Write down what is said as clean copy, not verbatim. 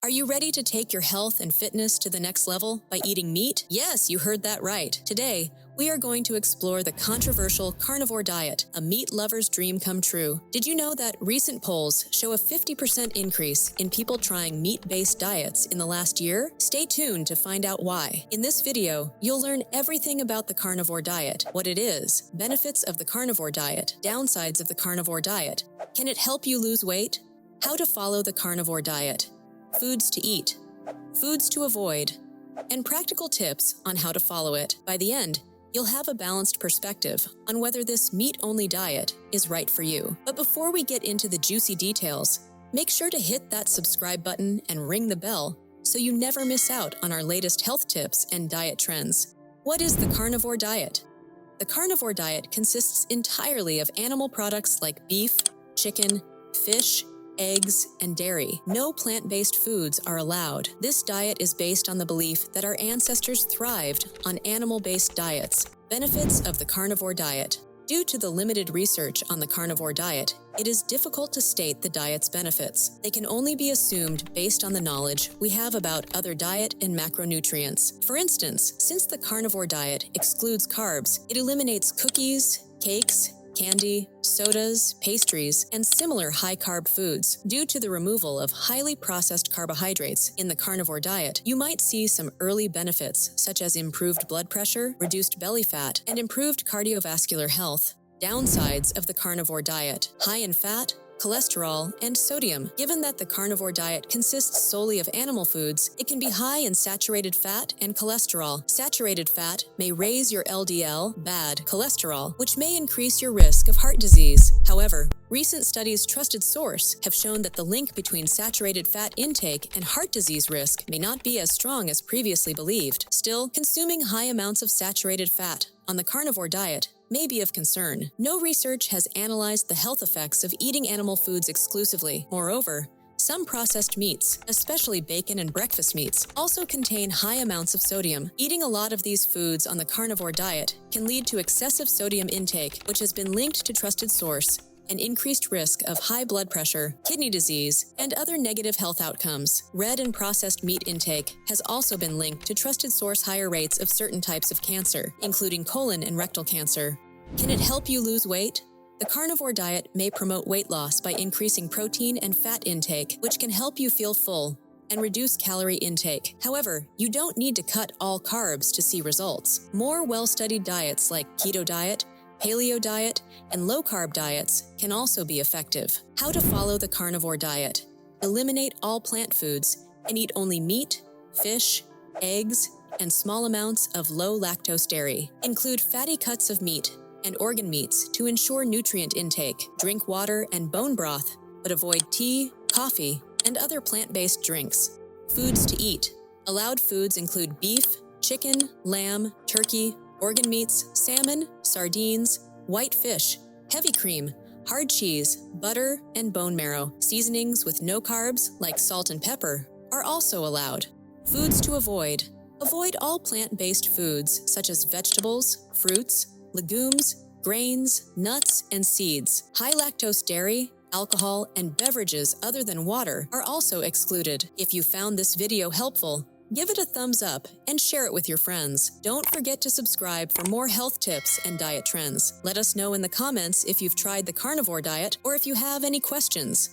Are you ready to take your health and fitness to the next level by eating meat? Yes, you heard that right. Today, we are going to explore the controversial carnivore diet, a meat lover's dream come true. Did you know that recent polls show a 50% increase in people trying meat-based diets in the last year? Stay tuned to find out why. In this video, you'll learn everything about the carnivore diet, what it is, benefits of the carnivore diet, downsides of the carnivore diet. Can it help you lose weight? How to follow the carnivore diet, foods to eat, foods to avoid, and practical tips on how to follow it. By the end, you'll have a balanced perspective on whether this meat-only diet is right for you. But before we get into the juicy details, make sure to hit that subscribe button and ring the bell so you never miss out on our latest health tips and diet trends. What is the carnivore diet? The carnivore diet consists entirely of animal products like beef, chicken, fish, eggs, and dairy. No plant-based foods are allowed. This diet is based on the belief that our ancestors thrived on animal-based diets. Benefits of the carnivore diet. Due to the limited research on the carnivore diet, it is difficult to state the diet's benefits. They can only be assumed based on the knowledge we have about other diet and macronutrients. For instance, since the carnivore diet excludes carbs, it eliminates cookies, cakes, candy, sodas, pastries, and similar high-carb foods. Due to the removal of highly processed carbohydrates in the carnivore diet, you might see some early benefits such as improved blood pressure, reduced belly fat, and improved cardiovascular health. Downsides of the carnivore diet: high in fat, cholesterol, and sodium. Given that the carnivore diet consists solely of animal foods, it can be high in saturated fat and cholesterol. Saturated fat may raise your LDL, bad cholesterol, which may increase your risk of heart disease. However, recent studies' trusted source have shown that the link between saturated fat intake and heart disease risk may not be as strong as previously believed. Still, consuming high amounts of saturated fat on the carnivore diet may be of concern. No research has analyzed the health effects of eating animal foods exclusively. Moreover, some processed meats, especially bacon and breakfast meats, also contain high amounts of sodium. Eating a lot of these foods on the carnivore diet can lead to excessive sodium intake, which has been linked to trusted source, an increased risk of high blood pressure, kidney disease, and other negative health outcomes. Red and processed meat intake has also been linked to trusted source higher rates of certain types of cancer, including colon and rectal cancer. Can it help you lose weight? The carnivore diet may promote weight loss by increasing protein and fat intake, which can help you feel full and reduce calorie intake. However, you don't need to cut all carbs to see results. More well-studied diets like keto diet, paleo diet, and low-carb diets can also be effective. How to follow the carnivore diet. Eliminate all plant foods and eat only meat, fish, eggs, and small amounts of low-lactose dairy. Include fatty cuts of meat and organ meats to ensure nutrient intake. Drink water and bone broth, but avoid tea, coffee, and other plant-based drinks. Foods to eat. Allowed foods include beef, chicken, lamb, turkey, organ meats, salmon, sardines, white fish, heavy cream, hard cheese, butter, and bone marrow. Seasonings with no carbs, like salt and pepper, are also allowed. Foods to avoid. Avoid all plant-based foods such as vegetables, fruits, legumes, grains, nuts, and seeds. High lactose dairy, alcohol, and beverages other than water are also excluded. If you found this video helpful, give it a thumbs up and share it with your friends. Don't forget to subscribe for more health tips and diet trends. Let us know in the comments if you've tried the carnivore diet or if you have any questions.